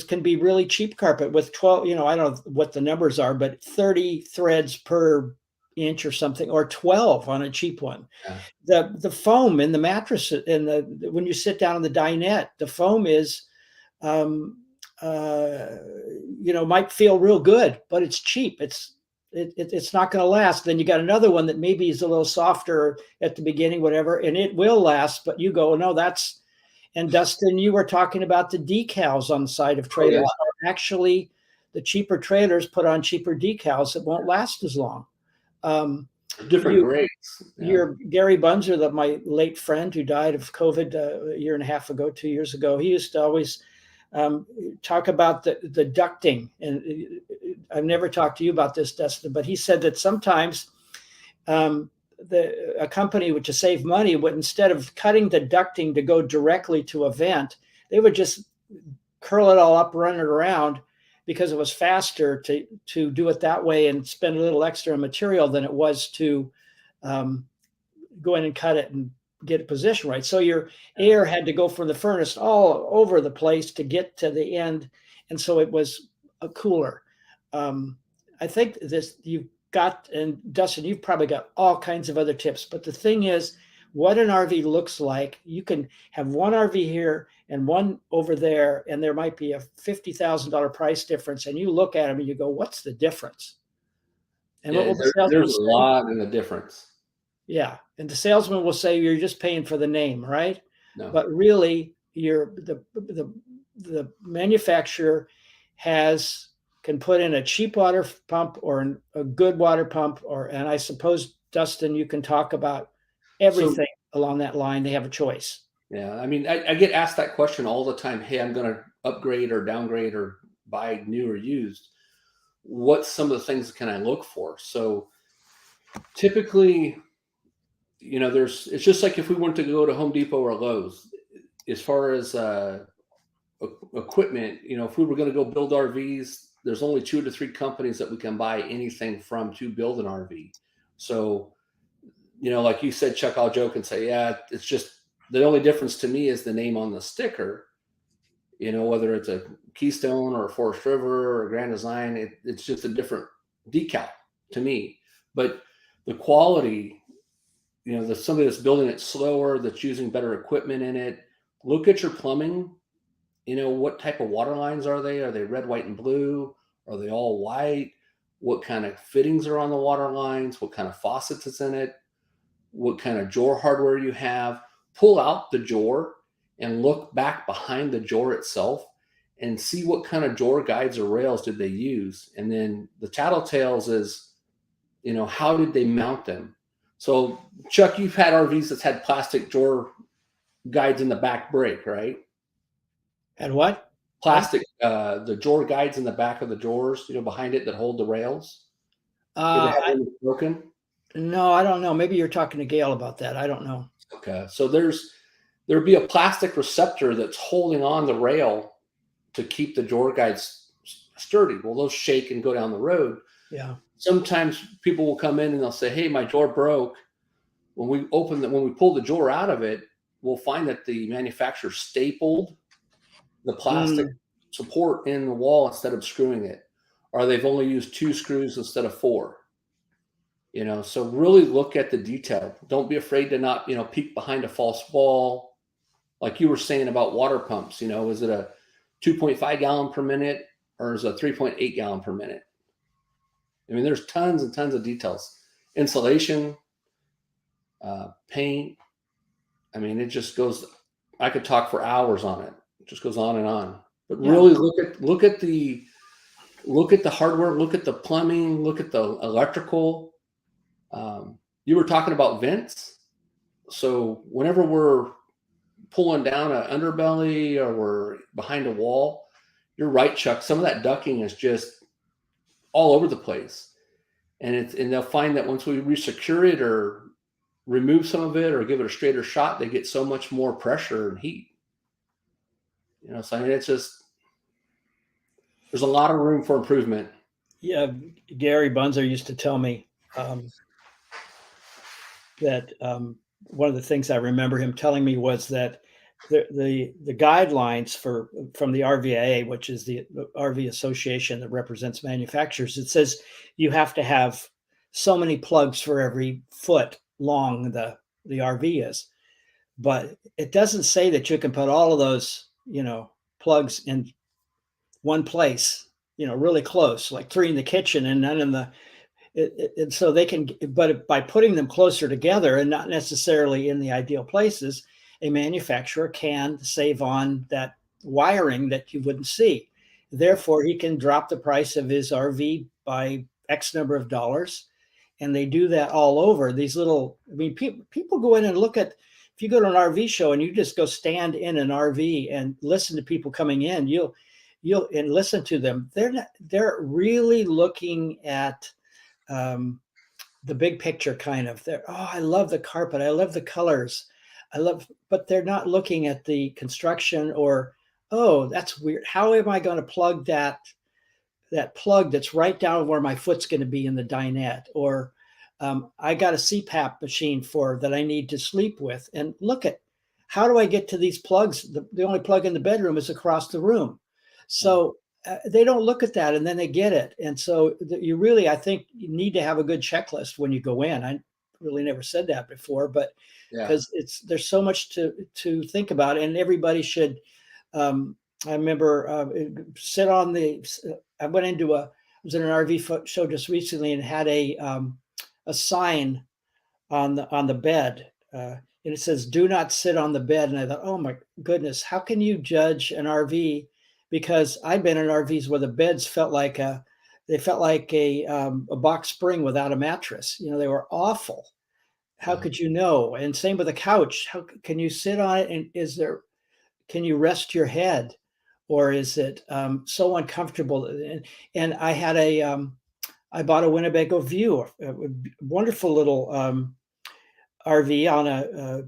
can be really cheap carpet with 12, I don't know what the numbers are, but 30 threads per inch or something, or 12 on a cheap one. Yeah. The foam in the mattress and when you sit down on the dinette, the foam is might feel real good, but it's cheap. It's not going to last. Then you got another one that maybe is a little softer at the beginning, whatever, and it will last, but you go, no, that's. And Dustin, you were talking about the decals on the side of trailers. Oh, yeah. Actually, the cheaper trailers put on cheaper decals that won't last as long. Different grades. Yeah. Your Gary Bunzer, my late friend who died of COVID a year and a half ago, 2 years ago, he used to always talk about the ducting. And I've never talked to you about this, Dustin, but he said that sometimes a company would, to save money, would, instead of cutting the ducting to go directly to a vent, they would just curl it all up, run it around, because it was faster to do it that way and spend a little extra material than it was to go in and cut it and get a position right. So your air had to go from the furnace all over the place to get to the end, and so it was a cooler. I think you've got, and Dustin, you've probably got all kinds of other tips, but the thing is, what an RV looks like. You can have one RV here and one over there, and there might be a $50,000 price difference, and you look at them and you go, what's the difference? And yeah, there's a lot in the difference. Yeah, and the salesman will say you're just paying for the name, right? No. But really, the manufacturer can put in a cheap water pump or a good water pump, and I suppose, Dustin, you can talk about everything along that line. They have a choice. Yeah, I mean, I get asked that question all the time. Hey, I'm going to upgrade or downgrade or buy new or used. What's some of the things can I look for? So typically, it's just like if we went to go to Home Depot or Lowe's, as far as equipment, if we were going to go build RVs, there's only 2 to 3 companies that we can buy anything from to build an RV. So, like you said, Chuck, I'll joke and say, yeah, it's just the only difference to me is the name on the sticker. Whether it's a Keystone or a Forest River or a Grand Design, it's just a different decal to me. But the quality, there's somebody that's building it slower, that's using better equipment in it. Look at your plumbing. What type of water lines are they? Are they red, white, and blue? Are they all white? What kind of fittings are on the water lines? What kind of faucets is in it? What kind of drawer hardware you have? Pull out the drawer and look back behind the drawer itself and see what kind of drawer guides or rails did they use. And then the tattletales is, how did they mount them? So, Chuck, you've had RVs that's had plastic drawer guides in the back brake, right? And what? Plastic, the drawer guides in the back of the drawers, behind it that hold the rails. Did it have I, any broken? no, I don't know. Maybe you're talking to Gail about that. I don't know. Okay, so there'd be a plastic receptor that's holding on the rail to keep the drawer guides sturdy. Well, those shake and go down the road. Yeah. Sometimes people will come in and they'll say, "Hey, my drawer broke." When we pull the drawer out of it, we'll find that the manufacturer stapled the plastic support in the wall instead of screwing it, or they've only used 2 screws instead of 4. So really look at the detail. Don't be afraid to not, peek behind a false wall. Like you were saying about water pumps, is it a 2.5 gallon per minute or is it a 3.8 gallon per minute? I mean, there's tons and tons of details. Insulation, paint. I mean, it just goes, I could talk for hours on it. It just goes on and on. But really look at the hardware, look at the plumbing, look at the electrical. You were talking about vents. So whenever we're pulling down an underbelly or we're behind a wall, you're right, Chuck. Some of that ducking is just all over the place. And they'll find that once we resecure it or remove some of it or give it a straighter shot, they get so much more pressure and heat. So I mean, it's just, there's a lot of room for improvement. Yeah. Gary Bunzer used to tell me that one of the things I remember him telling me was that the guidelines from the RVIA, which is the RV Association that represents manufacturers, it says you have to have so many plugs for every foot long the RV is, but it doesn't say that you can put all of those plugs in one place, really close, like 3 in the kitchen and none in the. And so they can, but by putting them closer together and not necessarily in the ideal places, a manufacturer can save on that wiring that you wouldn't see. Therefore, he can drop the price of his RV by X number of dollars. And they do that all over. These little, I mean, people go in and look at, if you go to an RV show and you just go stand in an RV and listen to people coming in, you'll and listen to them. They're really looking at the big picture kind of. I love the carpet. I love the colors. But they're not looking at the construction or, oh, that's weird. How am I going to plug that plug that's right down where my foot's going to be in the dinette? Or I got a CPAP machine that I need to sleep with. And look at, how do I get to these plugs? The only plug in the bedroom is across the room. So they don't look at that and then they get it. And so you really, I think you need to have a good checklist when you go in. I really never said that before, but because there's so much to think about, and everybody should, I remember I went into I was in an RV show just recently and had a sign on the bed, and it says, "Do not sit on the bed." And I thought, oh my goodness, how can you judge an RV? Because I've been in RVs where the beds felt like a box spring without a mattress. They were awful. How could you know? And same with the couch. How can you sit on it? And can you rest your head, or is it so uncomfortable? And I had I bought a Winnebago View, a wonderful little RV on a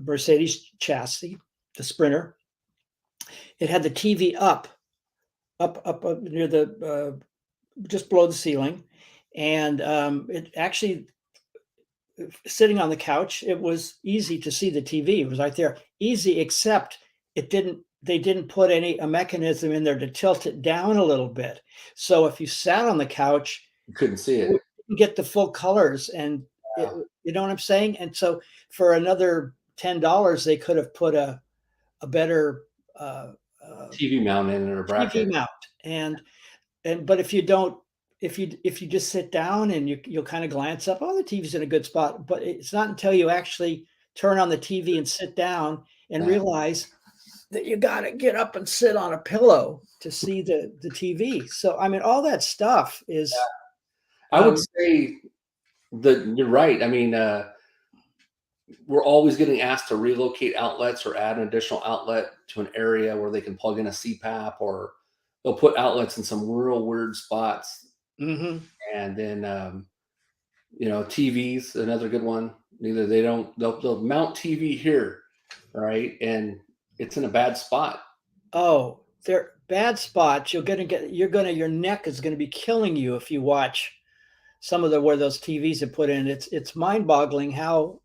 Mercedes chassis, the Sprinter. It had the TV up near the just below the ceiling, and it actually sitting on the couch, it was easy to see the TV. It was right there, easy, except it didn't. They didn't put a mechanism in there to tilt it down a little bit. So if you sat on the couch, You couldn't see you it. wouldn't get the full colors, and Yeah. you know what I'm saying. And so for another $10, they could have put a better TV mount in or TV bracket. mount. And but if you don't, if you just sit down and you'll kind of glance up, oh, the TV's in a good spot. But it's not until you actually turn on the TV and sit down and Yeah. realize that you got to get up and sit on a pillow to see the TV. So I mean, all that stuff is. I would Um, say that you're right. I mean, we're always getting asked to relocate outlets or add an additional outlet to an area where they can plug in a CPAP, or they'll put outlets in some real weird spots. mhm. And then, TVs, another good one. Either they'll mount TV here, right? And it's in a bad spot. Oh, they're bad spots. Your neck is gonna be killing you if you watch some of the where those TVs are put in. It's mind-boggling how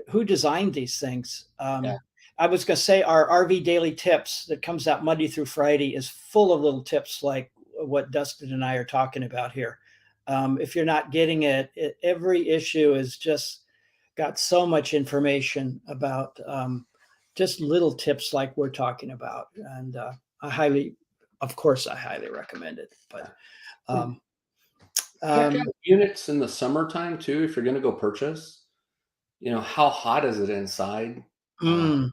who designed these things. Yeah. I was gonna say our RV Daily Tips that comes out Monday through Friday is full of little tips like what Dustin and I are talking about here. If you're not getting it, every issue is just got so much information about just little tips like we're talking about, and of course, I highly recommend it. But And um, check out um, units in the summertime too if you're going to go purchase. How hot is it inside? Uh, mm,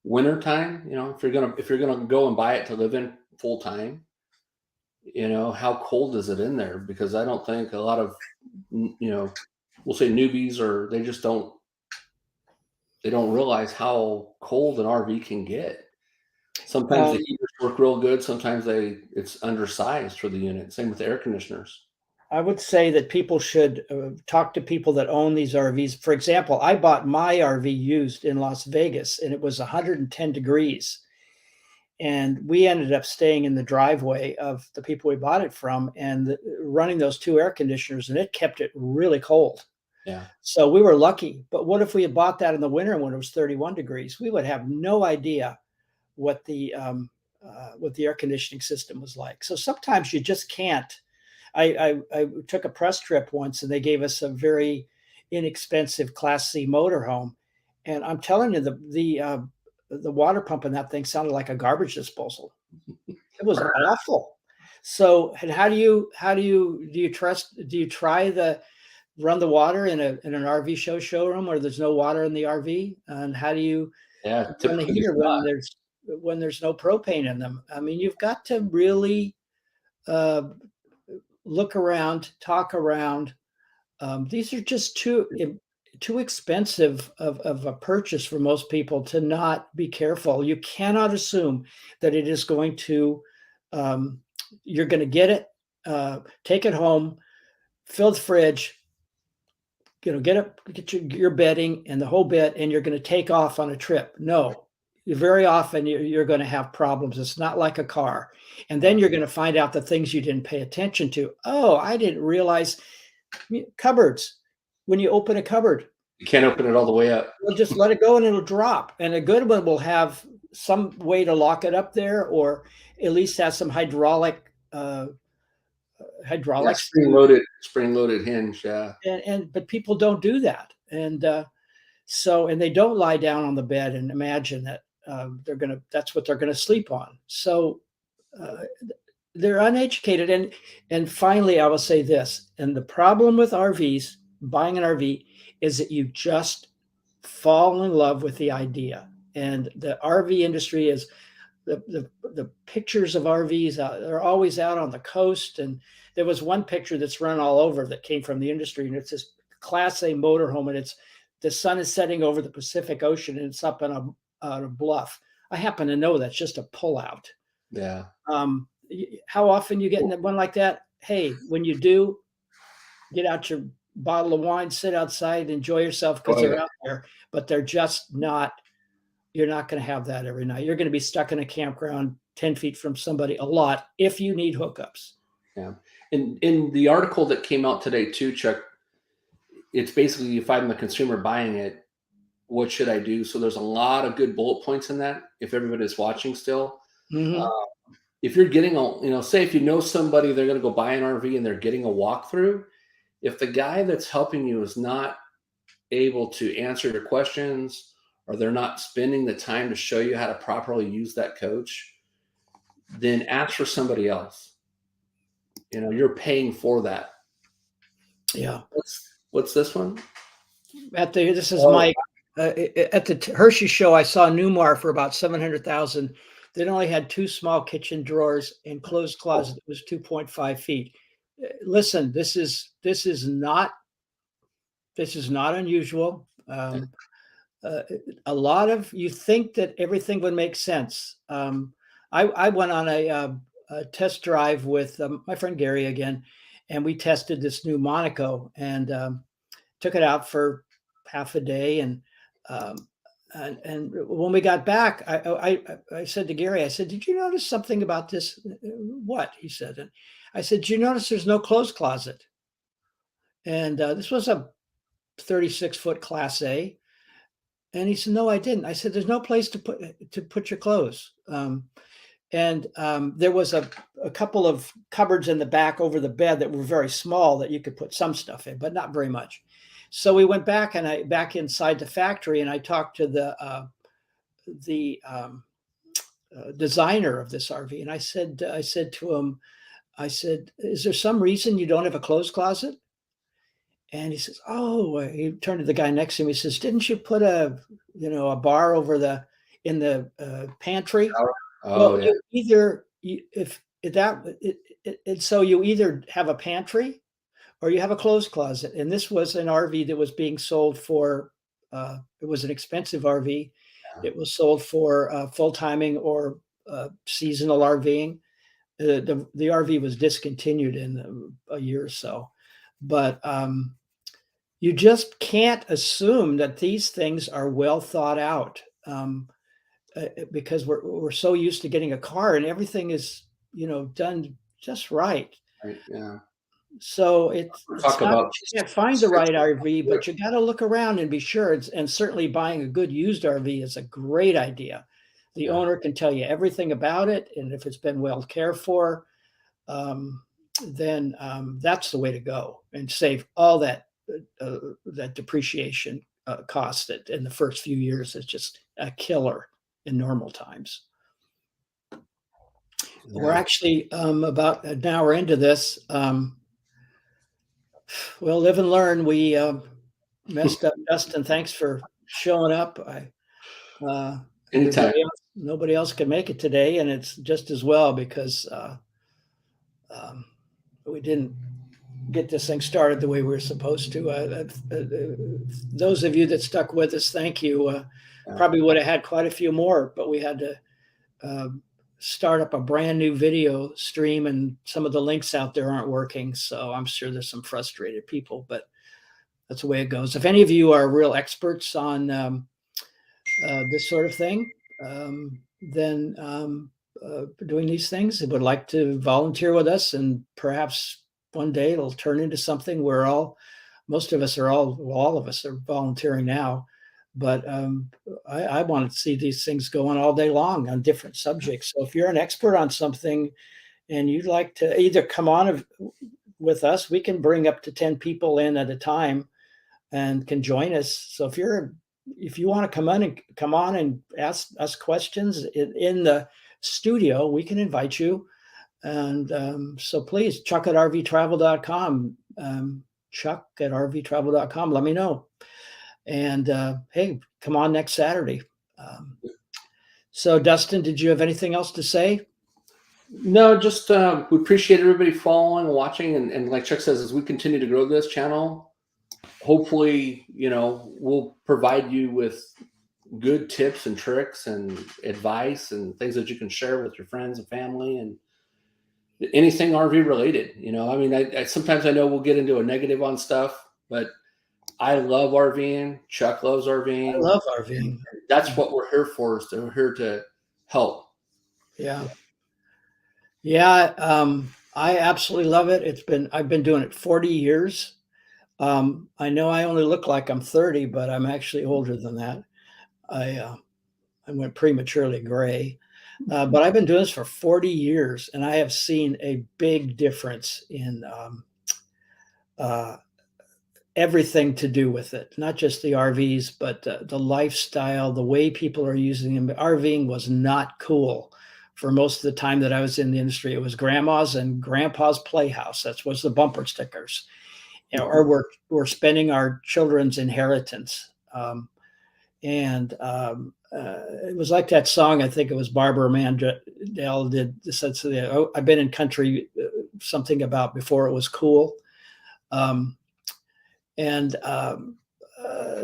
Wintertime, if you're gonna go and buy it to live in full time, how cold is it in there? Because I don't think a lot of we'll say newbies, or they don't realize how cold an RV can get. Sometimes the um, heaters work real good. Sometimes it's undersized for the unit. Same with the air conditioners. I would say that people should talk to people that own these RVs. For example, I bought my RV used in Las Vegas, and it was 110 degrees. And we ended up staying in the driveway of the people we bought it from, and running those two air conditioners, and it kept it really cold. Yeah, So we were lucky. But what if we had bought that in the winter when it was 31 degrees? We would have no idea what the air conditioning system was like. So sometimes you just can't. I took a press trip once, and they gave us a very inexpensive Class C motorhome, and I'm telling you, the water pump in that thing sounded like a garbage disposal. It was awful. So, and do you try the run the water in an RV showroom where there's no water in the RV? And how do you yeah. run the Typically, it's heater not. when there's no propane in them? I mean, you've got to really uh, look around, talk around. These are just too expensive of a purchase for most people to not be careful. You cannot assume that it is going to um, you're going to get it, take it home, fill the fridge, get your bedding and the whole bit, and you're going to take off on a trip. No, very often you're going to have problems. It's not like a car. And then you're going to find out the things you didn't pay attention to. Oh, I didn't realize cupboards. When you open a cupboard, You can't open it all the way up. you'll just let it go and it'll drop. And a good one will have some way to lock it up there, or at least have some Yeah, hydraulics. spring loaded hinge. Yeah, And but people don't do that. And they don't lie down on the bed and imagine that that's what they're gonna sleep on. So uh, they're uneducated. And finally, I will say this. And the problem with RVs, buying an RV, is that you just fall in love with the idea. And the RV industry is the pictures of RVs. They're always out on the coast. And there was one picture that's run all over that came from the industry, and it's this Class A motorhome, and it's the sun is setting over the Pacific Ocean, and it's up on a bluff. I happen to know that's just a pullout. yeah. How often you get in one like that? Hey, when you do, get out your bottle of wine, sit outside, enjoy yourself because Oh, they're yeah. out there, but they're just not, you're not going to have that every night. You're going to be stuck in a campground 10 feet from somebody a lot if you need hookups. Yeah. And in the article that came out today too, Chuck, it's basically if I'm the consumer buying it, what should I do? So there's a lot of good bullet points in that. If everybody's watching still, uh, Mm-hmm. if you're getting say if you know somebody, they're going to go buy an RV and they're getting a walkthrough. If the guy that's helping you is not able to answer your questions, or they're not spending the time to show you how to properly use that coach, then ask for somebody else. You're paying for that. Yeah. What's this one? This is Oh, Mike. At the Hershey show, I saw Newmar for about 700,000. They only had 2 small kitchen drawers and closed closet that was 2.5 feet. Listen, this is not unusual. A lot of you think that everything would make sense. I went on a test drive with my friend Gary again, and we tested this new Monaco and took it out for half a day. Um, and when we got back, I said to Gary, I said, "Did you notice something about this?" What? He said. And I said, "Did you notice there's no clothes closet?" And this was a 36-foot Class A. And he said, "No, I didn't." I said, "There's no place to put your clothes." There was a couple of cupboards in the back over the bed that were very small that you could put some stuff in, but not very much. So we went back back inside the factory, and I talked to the designer of this RV, and I said to him, I said, "Is there some reason you don't have a clothes closet?" And he says, "Oh," he turned to the guy next to him. He says, "Didn't you put a bar over in the pantry?" oh Well, yeah. you either if that so you either have a pantry or you have a clothes closet. And this was an RV that was being sold for. It was an expensive RV. It was sold for full timing or seasonal RVing. The RV was discontinued in a year or so, but you just can't assume that these things are well thought out. Because we're so used to getting a car and everything is done just right. Right, yeah. So Talk it's not about that you can't find the right RV, but you got to look around and be sure. And certainly buying a good used RV is a great idea. The yeah. owner can tell you everything about it, and if it's been well cared for, um, then that's the way to go and save all that depreciation cost that in the first few years is just a killer in normal times. We're Yeah. actually about an hour into this. We'll live and learn. We messed up. Dustin, thanks for showing up. Anytime. Nobody else can make it today, and it's just as well because um, we didn't get this thing started the way we were supposed to. Those of you that stuck with us, thank you. Yeah. Probably would have had quite a few more, but we had to start up a brand new video stream, and some of the links out there aren't working. So I'm sure there's some frustrated people, but that's the way it goes. If any of you are real experts on this sort of thing, then doing these things and would like to volunteer with us, and perhaps one day it'll turn into something where most of us are all of us are volunteering now. But I want to see these things going all day long on different subjects. So if you're an expert on something and you'd like to either come on with us, we can bring up to 10 people in at a time and can join us. So if you want to come on and ask us questions in the studio, we can invite you. And so please, Chuck at rvtravel.com. Chuck at rvtravel.com. Let me know. And hey, come on next Saturday. So Dustin, did you have anything else to say? No, just we appreciate everybody following and watching, and like Chuck says, as we continue to grow this channel, hopefully we'll provide you with good tips and tricks and advice and things that you can share with your friends and family and anything RV related. I mean, I sometimes I know we'll get into a negative on stuff, But I love RVing. Chuck loves I RVing. love RVing. That's what we're here for. Is we're here to help. Yeah. Yeah. I absolutely love it. I've been doing it 40 years. I know I only look like I'm 30, but I'm actually older than that. I went prematurely gray. But I've been doing this for 40 years, and I have seen a big difference in uh, everything to do with it, not just the RVs, but the lifestyle, the way people are using them. RVing was not cool for most of the time that I was in the industry. It was grandma's and grandpa's playhouse. That was the bumper stickers, or we're spending our children's inheritance. It was like that song. I think it was Barbara Mandel said, "Oh, I've been in country, something about before it was cool." Um, and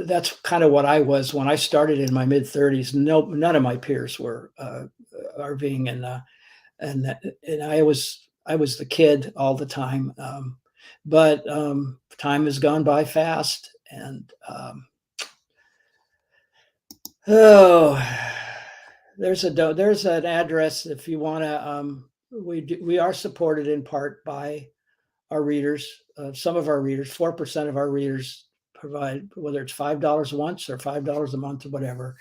That's kind of what I was when I started in my mid 30s. No, none of my peers were RVing, and I was the kid all the time. But time has gone by fast, and oh, there's an address if you want to. We are supported in part by our readers. Some of our readers, 4% of our readers provide, whether it's $5 once or $5 a month or whatever,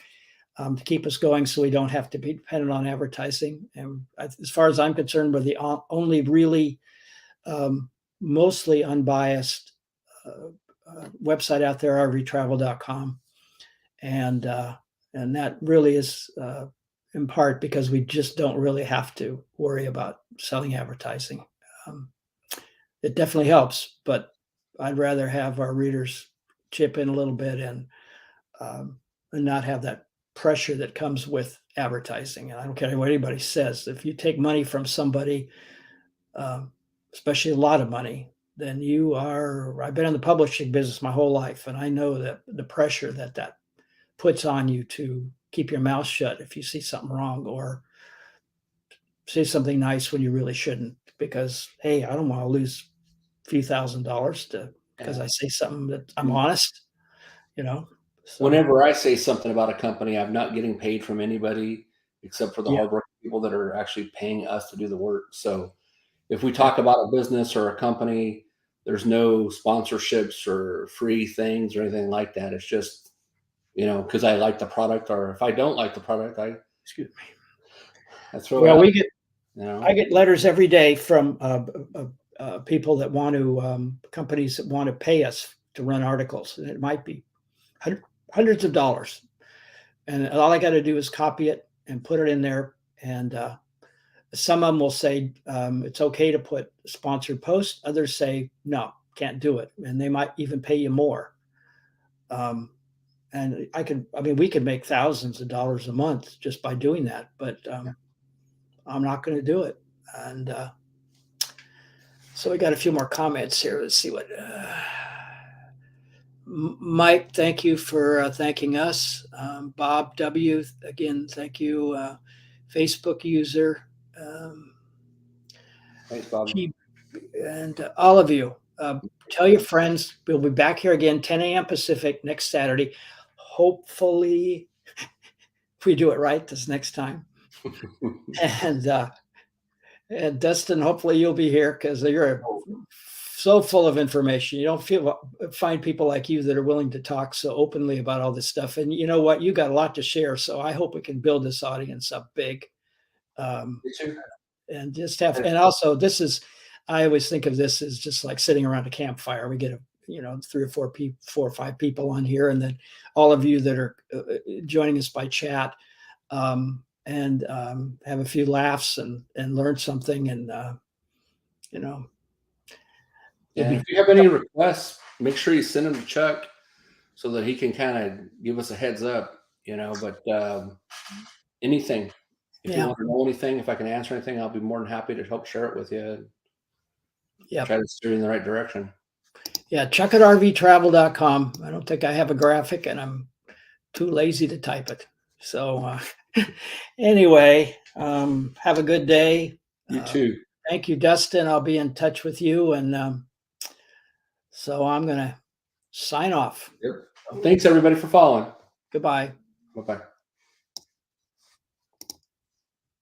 to keep us going, so we don't have to be dependent on advertising. And as far as I'm concerned, we're the only really mostly unbiased website out there, rvtravel.com, and that really is in part because we just don't really have to worry about selling advertising. It definitely helps, but I'd rather have our readers chip in a little bit and not have that pressure that comes with advertising. And I don't care what anybody says. If you take money from somebody, especially a lot of money, then I've been in the publishing business my whole life, and I know that the pressure that puts on you to keep your mouth shut if you see something wrong, or say something nice when you really shouldn't, because, hey, I don't want to lose a few $1,000s because I say something that I'm honest, you know. So Whenever I say something about a company, I'm not getting paid from anybody except for the yeah, hardworking people that are actually paying us to do the work. So if we yeah, talk about a business or a company, there's no sponsorships or free things or anything like that. It's just, because I like the product, or if I don't like the product, excuse me. I throw it Well, out. I get letters every day from people that want to, companies that want to pay us to run articles, and it might be hundreds of dollars. And all I got to do is copy it and put it in there. And some of them will say it's okay to put sponsored posts. Others say no, can't do it, and they might even pay you more. And we could make thousands of dollars a month just by doing that, but I'm not going to do it. And so we got a few more comments here. Let's see what. Mike, thank you for thanking us. Bob W, again, thank you. Facebook user. Thanks, Bob. And all of you, tell your friends. We'll be back here again, 10 a.m. Pacific next Saturday. Hopefully, if we do it right this next time. And Dustin, hopefully you'll be here, because you're so full of information. You don't find people like you that are willing to talk so openly about all this stuff. And you know what? You got a lot to share. So I hope we can build this audience up big. Me too. And just have, and also I always think of this as just like sitting around a campfire. We get 3 or 4 or 5 people on here, and then all of you that are joining us by chat, and have a few laughs and learn something. And If you have any requests, make sure you send them to Chuck so that he can kind of give us a heads up, but anything, if you want to know anything, if I can answer anything, I'll be more than happy to help share it with you. Yeah. Try to steer you in the right direction. Yeah. Chuck at rvtravel.com. I don't think I have a graphic, and I'm too lazy to type it. So anyway, have a good day. You too. Thank you, Dustin. I'll be in touch with you. And so I'm going to sign off. Yep. Thanks everybody for following. Goodbye. Bye-bye.